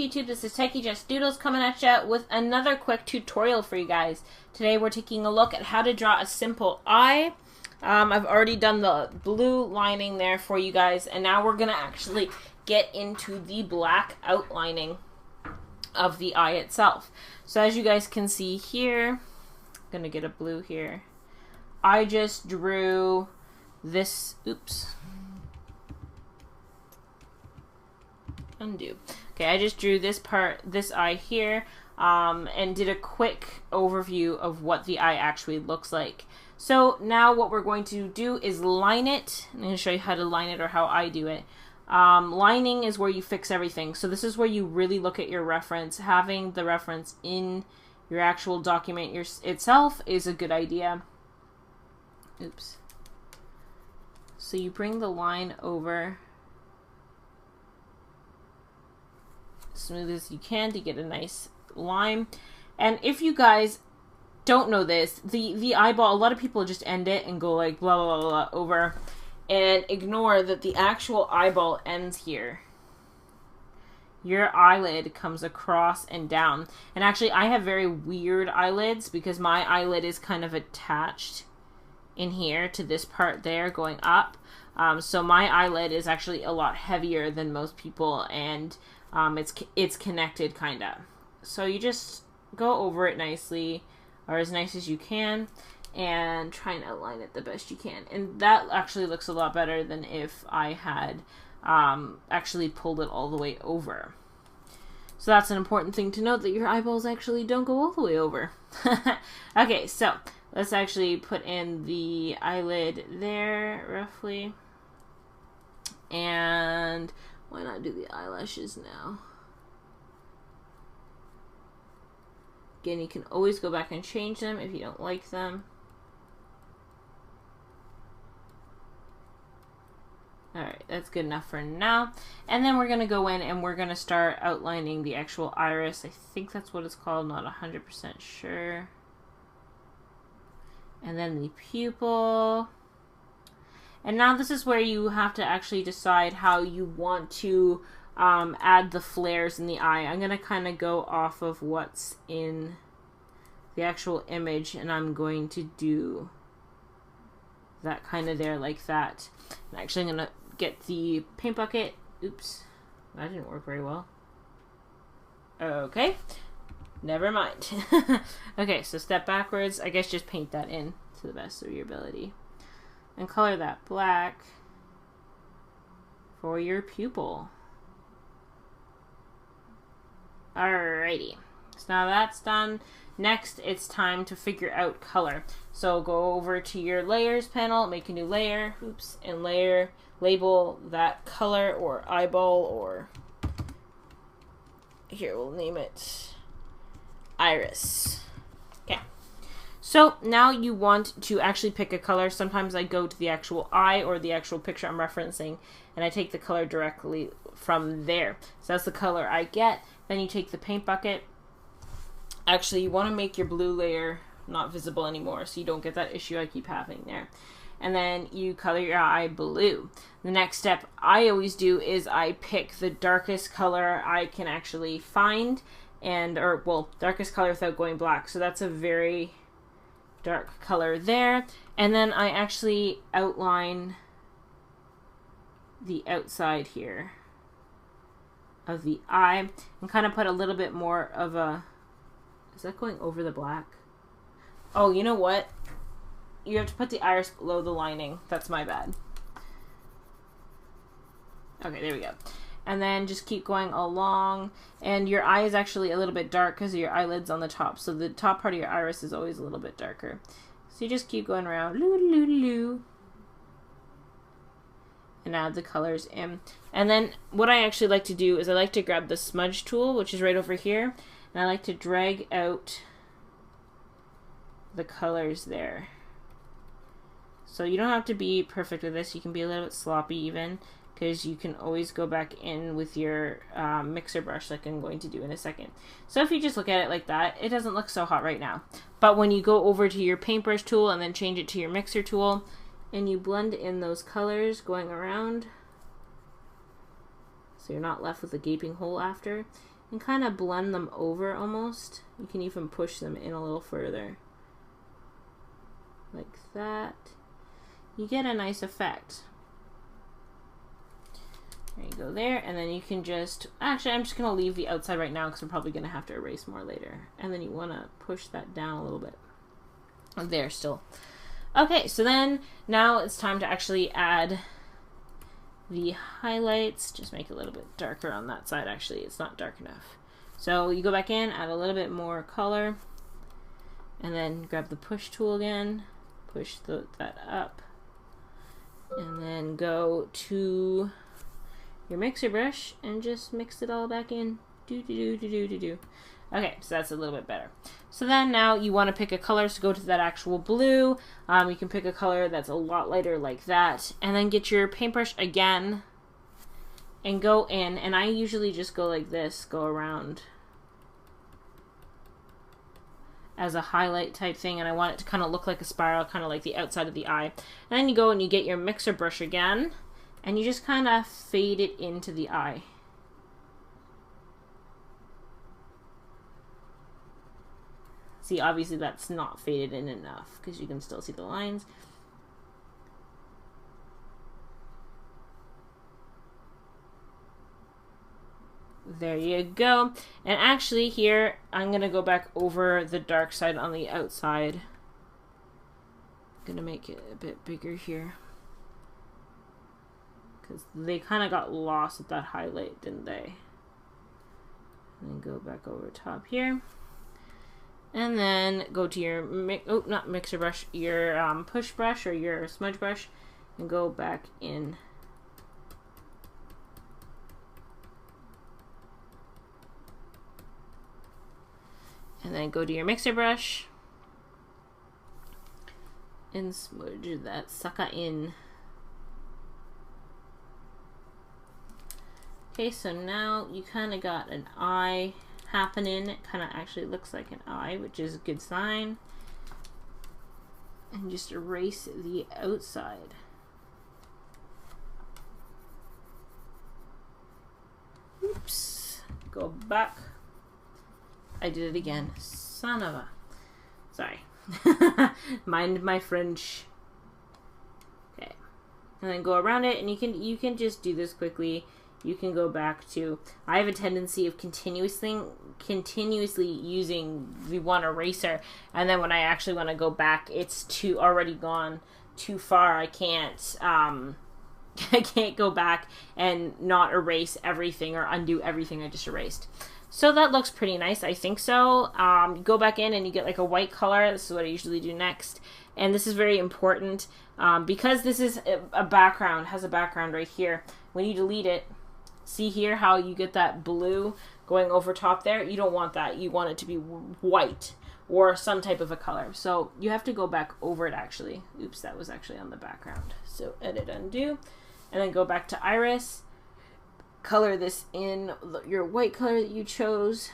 YouTube? This is Techie Just Doodles coming at you with another quick tutorial for you guys. Today we're taking a look at how to draw a simple eye. I've already done the blue lining there for you guys, and now we're going to actually get into the black outlining of the eye itself. So as you guys can see here, I'm going to get a blue here. I just drew this, oops. Undo. Okay, I just drew this part, this eye here, and did a quick overview of what the eye actually looks like. So now what we're going to do is line it. I'm going to show you how to line it or how I do it. Lining is where you fix everything. So this is where you really look at your reference. Having the reference in your actual document itself is a good idea. Oops. So you bring the line over smooth as you can to get a nice line. And if you guys don't know this, the eyeball, a lot of people just end it and go like blah blah blah, blah over and ignore that the actual eyeball ends here. Your eyelid comes across and down. And actually I have very weird eyelids because my eyelid is kind of attached in here to this part there going up. So my eyelid is actually a lot heavier than most people, and it's connected kind of. So you just go over it nicely, or as nice as you can, and try and outline it the best you can. And that actually looks a lot better than if I had actually pulled it all the way over. So that's an important thing to note, that your eyeballs actually don't go all the way over. Okay, so let's actually put in the eyelid there, roughly. And why not do the eyelashes now? Again, you can always go back and change them if you don't like them. Alright, that's good enough for now. And then we're going to go in and we're going to start outlining the actual iris. I think that's what it's called, not 100% sure. And then the pupil. And now this is where you have to actually decide how you want to add the flares in the eye. I'm going to kind of go off of what's in the actual image, and I'm going to do that kind of there like that. And actually I'm going to get the paint bucket. Oops, that didn't work very well. Okay, never mind. Okay, so step backwards. I guess just paint that in to the best of your ability. And color that black for your pupil. Alrighty. So now that's done. Next, it's time to figure out color. So go over to your layers panel, make a new layer, oops, and label that color or eyeball, or here we'll name it iris. Okay. So now you want to actually pick a color. Sometimes I go to the actual eye or the actual picture I'm referencing, and I take the color directly from there. So that's the color I get. Then you take the paint bucket. Actually, you want to make your blue layer not visible anymore so you don't get that issue I keep having there. And then you color your eye blue. The next step I always do is I pick the darkest color I can actually find, well, darkest color without going black. So that's a very dark color there. And then I actually outline the outside here of the eye and kind of put a little bit more of a, is that going over the black? Oh, you know what? You have to put the iris below the lining. That's my bad. Okay, there we go. And then just keep going along. And your eye is actually a little bit dark because your eyelid's on the top. So the top part of your iris is always a little bit darker. So you just keep going around. And add the colors in. And then what I actually like to do is I like to grab the smudge tool, which is right over here. And I like to drag out the colors there. So you don't have to be perfect with this. You can be a little bit sloppy even, because you can always go back in with your mixer brush like I'm going to do in a second. So if you just look at it like that, it doesn't look so hot right now. But when you go over to your paintbrush tool and then change it to your mixer tool, and you blend in those colors going around, so you're not left with a gaping hole after, and kind of blend them over almost. You can even push them in a little further. Like that. You get a nice effect. There you go there, and then you can just, actually I'm just going to leave the outside right now because we're probably going to have to erase more later. And then you want to push that down a little bit. There still. Okay, so then now it's time to actually add the highlights. Just make it a little bit darker on that side. Actually, it's not dark enough. So you go back in, add a little bit more color, and then grab the push tool again, push that up, and then go to your mixer brush and just mix it all back in. Okay, so that's a little bit better. So then now you want to pick a color, so go to that actual blue. You can pick a color that's a lot lighter like that, and then get your paintbrush again and go in, and I usually just go like this, go around as a highlight type thing, and I want it to kind of look like a spiral, kind of like the outside of the eye. And then you go and you get your mixer brush again, and you just kind of fade it into the eye. See, obviously that's not faded in enough because you can still see the lines. There you go. And actually here, I'm going to go back over the dark side on the outside. I'm going to make it a bit bigger here, because they kind of got lost with that highlight, didn't they? And then go back over top here. And then go to your, not mixer brush, your push brush or your smudge brush, and go back in. And then go to your mixer brush and smudge that sucker in. Okay, so now you kind of got an eye happening. It kind of actually looks like an eye, which is a good sign. And just erase the outside. Oops. Go back. I did it again. Son of a... Sorry. Mind my French. Okay. And then go around it, and you can just do this quickly. You can go back to... I have a tendency of continuously using the one eraser, and then when I actually want to go back, it's already gone too far. I can't I can't go back and not erase everything or undo everything I just erased. So that looks pretty nice, I think so. You go back in and you get like a white color. This is what I usually do next. And this is very important because this is a background, has a background right here. When you delete it, see here how you get that blue going over top there? You don't want that. You want it to be white or some type of a color. So you have to go back over it actually. Oops, that was actually on the background. So edit, undo, and then go back to iris. Color this in your white color that you chose,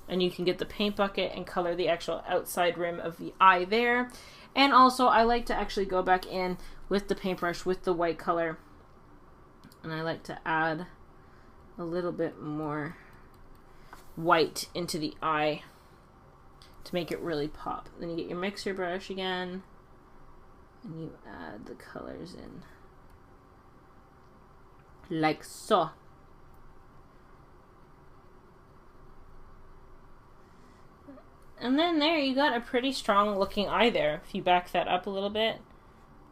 and you can get the paint bucket and color the actual outside rim of the eye there. And also I like to actually go back in with the paintbrush with the white color, and I like to add a little bit more white into the eye to make it really pop. Then you get your mixer brush again and you add the colors in like so. And then there you got a pretty strong looking eye there. If you back that up a little bit,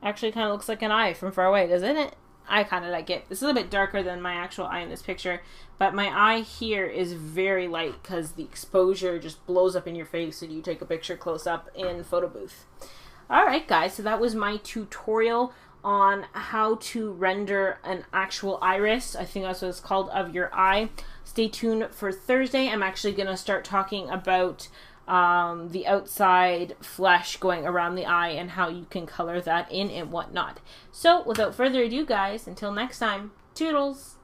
actually kind of looks like an eye from far away, doesn't it? I kind of like it. It's a little bit darker than my actual eye in this picture, but my eye here is very light because the exposure just blows up in your face and you take a picture close up in photo booth. Alright guys, so that was my tutorial on how to render an actual iris. I think that's what it's called, of your eye. Stay tuned for Thursday. I'm actually going to start talking about the outside flesh going around the eye and how you can color that in and whatnot. So without further ado guys, until next time, toodles!